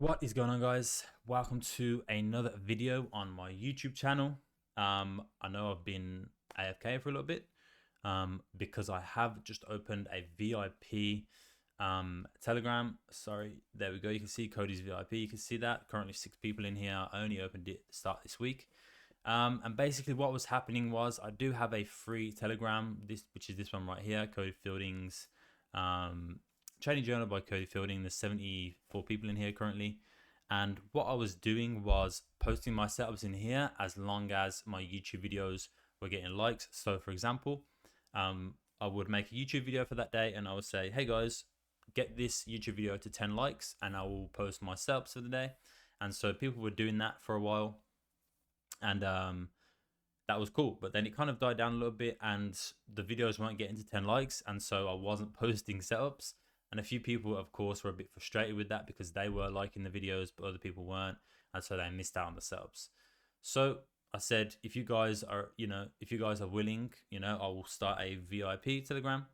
What is going on, guys? Welcome to another video on my YouTube channel. I know I've been AFK for a little bit because I have just opened a VIP Telegram. Sorry, there we go. You can see Cody's VIP. You can see that currently 6 people in here. I only opened it to start this week. And basically what was happening was I do have a free Telegram, which is this one right here, Cody Fielding's Trading Journal by Cody Fielding. There's 74 people in here currently. And what I was doing was posting my setups in here as long as my YouTube videos were getting likes. So for example, I would make a YouTube video for that day and I would say, hey guys, get this YouTube video to 10 likes and I will post my setups for the day. And so people were doing that for a while. And that was cool, but then it kind of died down a little bit and the videos weren't getting to 10 likes, and so I wasn't posting setups. And a few people, of course, were a bit frustrated with that because they were liking the videos but other people weren't, and so they missed out on the setups. So I said, if you guys are willing, I will start a VIP Telegram,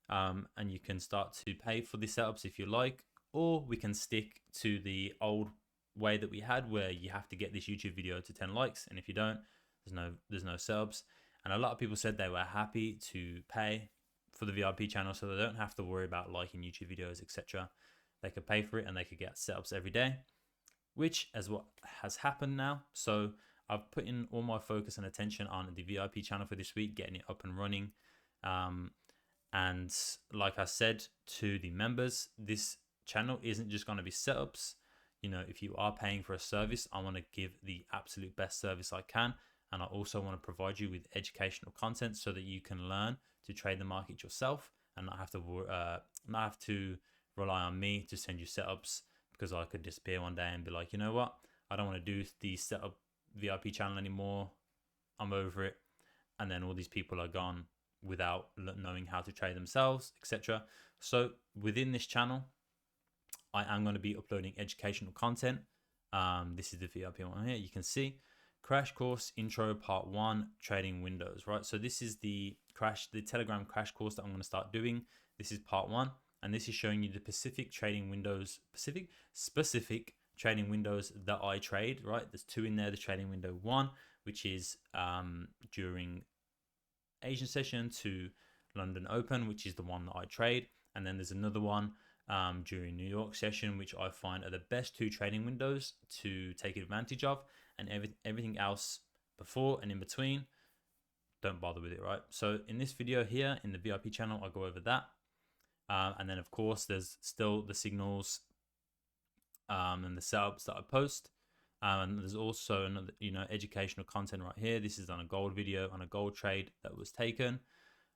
and you can start to pay for the setups if you like, or we can stick to the old way that we had where you have to get this YouTube video to 10 likes, and if you don't, there's no subs. And a lot of people said they were happy to pay for the VIP channel so they don't have to worry about liking YouTube videos, etc. They could pay for it and they could get setups every day, which is what has happened now. So I've put in all my focus and attention on the VIP channel for this week, getting it up and running. And like I said to the members, this channel isn't just going to be setups. If you are paying for a service, I want to give the absolute best service I can. And I also want to provide you with educational content so that you can learn to trade the market yourself and not have to rely on me to send you setups, because I could disappear one day and be like, you know what? I don't want to do the setup VIP channel anymore. I'm over it. And then all these people are gone without knowing how to trade themselves, etc. So within this channel, I am going to be uploading educational content. This is the VIP one here. You can see crash course intro part 1, trading windows, right? So this is the Telegram crash course that I'm going to start doing. This is part 1, and this is showing you the specific trading windows that I trade, right? There's 2 in there. The trading window 1, which is during Asian session to London Open, which is the one that I trade, and then there's another one during New York session, which I find are the best 2 trading windows to take advantage of, and everything else before and in between, don't bother with it, right? So in this video here in the VIP channel, I'll go over that, and then of course there's still the signals and the setups that I post, and there's also another educational content right here. This is on a gold video on a gold trade that was taken.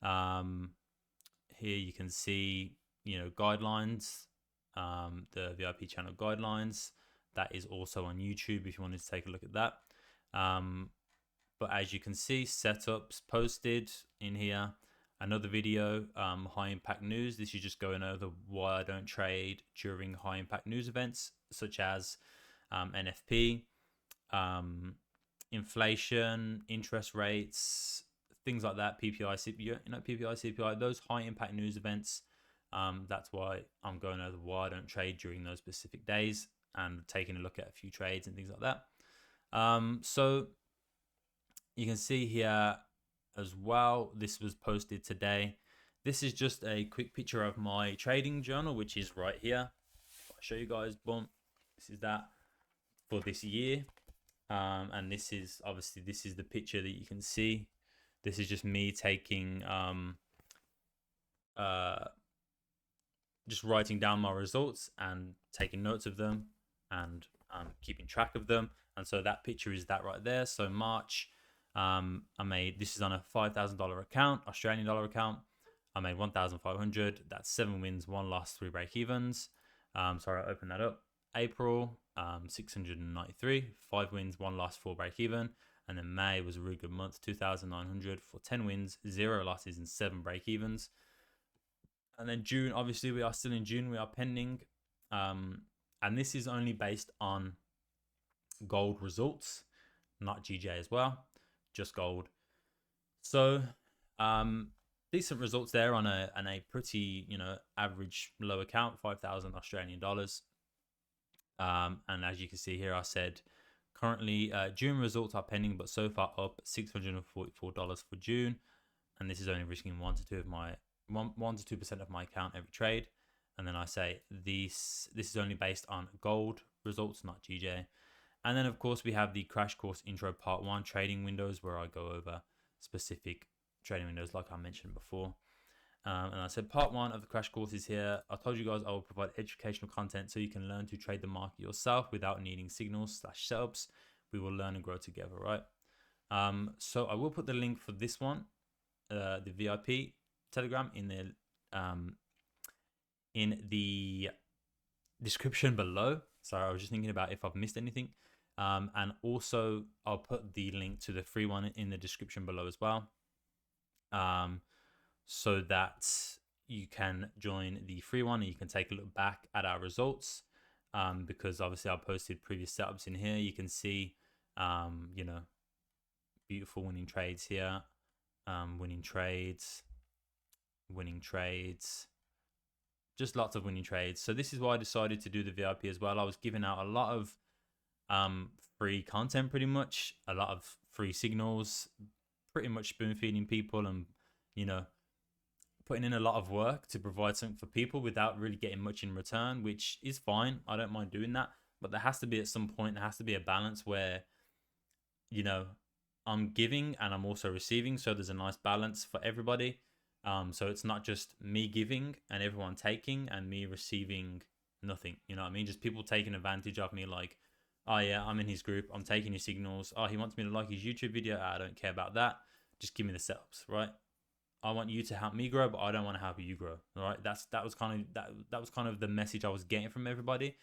Here you can see guidelines, the VIP channel guidelines. That is also on YouTube if you wanted to take a look at that. But as you can see, setups posted in here. Another video, high impact news. This is just going over why I don't trade during high impact news events such as NFP, inflation, interest rates, things like that, PPI, CPI, PPI, CPI, those high impact news events. That's why I'm going over why I don't trade during those specific days and taking a look at a few trades and things like that. So you can see here as well, this was posted today. This is just a quick picture of my trading journal, which is right here. I'll show you guys, boom. This is that for this year. And this is the picture that you can see. This is just me taking just writing down my results and taking notes of them and keeping track of them. And so that picture is that right there. So March, this is on a $5,000 account, Australian dollar account. I made 1,500. That's 7 wins, 1 loss, 3 break evens. Sorry, I opened that up. April, 693, 5 wins, 1 loss, 4 break even. And then May was a really good month, 2,900 for 10 wins, 0 losses, and 7 break evens. And then June, obviously we are still in June, we are pending. And this is only based on gold results, not GJ as well, just gold. So decent results there on a pretty average low account, 5,000 Australian dollars. And as you can see here, I said currently June results are pending, but so far up $644 for June, and this is only risking 1 to 2 of my 1 to 2% of my account every trade. And then I say this is only based on gold results, not GJ. And then of course we have the crash course intro part 1 trading windows, where I go over specific trading windows like I mentioned before. And I said part 1 of the crash course is here. I told you guys I will provide educational content so you can learn to trade the market yourself without needing signals/setups. We will learn and grow together, right? So I will put the link for this one, the VIP Telegram, in the description below. Sorry, I was just thinking about if I've missed anything. And also I'll put the link to the free one in the description below as well. So that you can join the free one and you can take a look back at our results, because obviously I posted previous setups in here. You can see, you know, beautiful winning trades here, winning trades, just lots of winning trades. So this is why I decided to do the VIP as well. I was giving out a lot of free content, pretty much a lot of free signals, pretty much spoon feeding people, and you know, putting in a lot of work to provide something for people without really getting much in return, which is fine. I don't mind doing that, but there has to be, at some point, there has to be a balance where, you know, I'm giving and I'm also receiving, so there's a nice balance for everybody. So it's not just me giving and everyone taking and me receiving nothing, you know what I mean? Just people taking advantage of me, like, oh yeah, I'm in his group, I'm taking his signals, oh, he wants me to like his YouTube video, I don't care about that, just give me the setups, right? I want you to help me grow, but I don't want to help you grow. All right, that was kind of the message I was getting from everybody,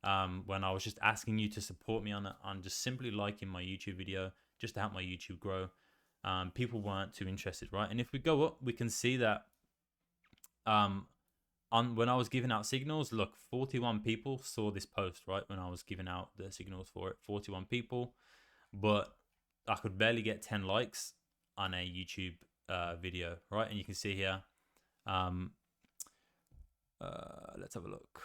when I was just asking you to support me on just simply liking my YouTube video, just to help my YouTube grow. People weren't too interested, right? And if we go up, we can see that when I was giving out signals, look, 41 people saw this post, right? When I was giving out the signals for it, 41 people, but I could barely get 10 likes on a YouTube video, right? And you can see here, let's have a look.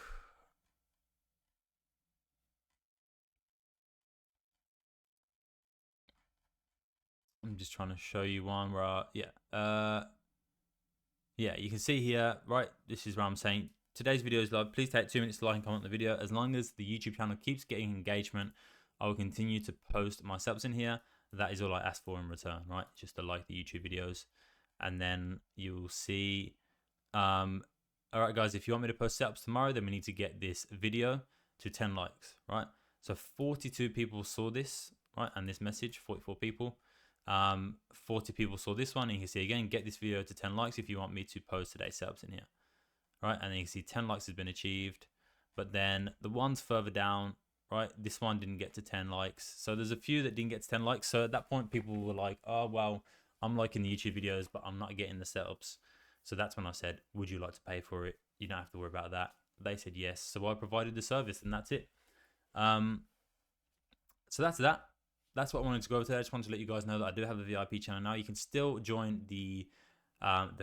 I'm just trying to show you one where yeah, you can see here, right? This is where I'm saying today's video is live. Please take 2 minutes to like and comment on the video. As long as the YouTube channel keeps getting engagement, I will continue to post my subs in here. That is all I ask for in return, right? Just to like the YouTube videos. And then you'll see, all right, guys, if you want me to post setups tomorrow, then we need to get this video to 10 likes, right? So 42 people saw this, right? And this message, 44 people. 40 people saw this one, and you can see again, get this video to 10 likes if you want me to post today's setups in here, right? And then you can see 10 likes has been achieved. But then the ones further down, right, this one didn't get to 10 likes. So there's a few that didn't get to 10 likes. So at that point, people were like, oh, well, I'm liking the YouTube videos, but I'm not getting the setups. So that's when I said, would you like to pay for it? You don't have to worry about that. They said yes. So I provided the service, and that's it. So that's that. That's what I wanted to go over today. I just wanted to let you guys know that I do have a VIP channel now. You can still join the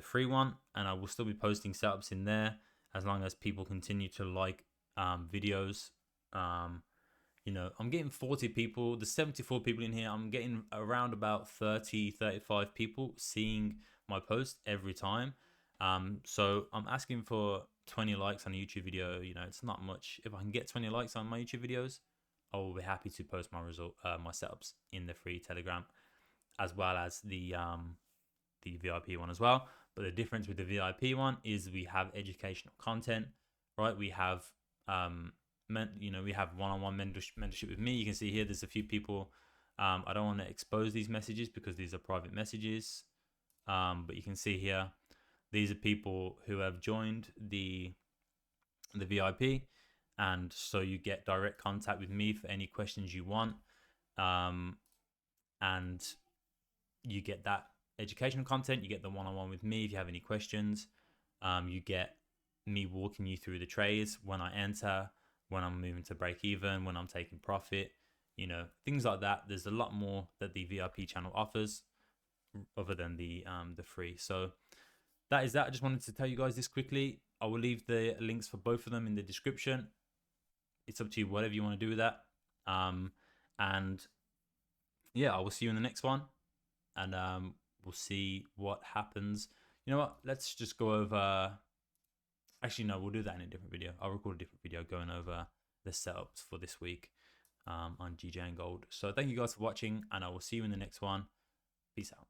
free one, and I will still be posting setups in there as long as people continue to like videos. You know, I'm getting 40 people. There's 74 people in here. I'm getting around about 30, 35 people seeing my post every time. So I'm asking for 20 likes on a YouTube video. You know, it's not much. If I can get 20 likes on my YouTube videos, I will be happy to post my my setups in the free Telegram, as well as the VIP one as well. But the difference with the VIP one is we have educational content, right? We have we have one-on-one mentorship with me. You can see here there's a few people. I don't want to expose these messages because these are private messages, but you can see here these are people who have joined the VIP, and so you get direct contact with me for any questions you want, and you get that educational content. You get the one-on-one with me if you have any questions. You get me walking you through the trades when I enter, when I'm moving to break even, when I'm taking profit, you know, things like that. There's a lot more that the VIP channel offers other than the free. So that is that. I just wanted to tell you guys this quickly. I will leave the links for both of them in the description. It's It's up to you, whatever you want to do with that. And yeah, I will see you in the next one, and we'll see what happens. You know what? Let's just go over. Actually, no, we'll do that in a different video. I'll record a different video going over the setups for this week on GJ and Gold. So thank you guys for watching, and I will see you in the next one. Peace out.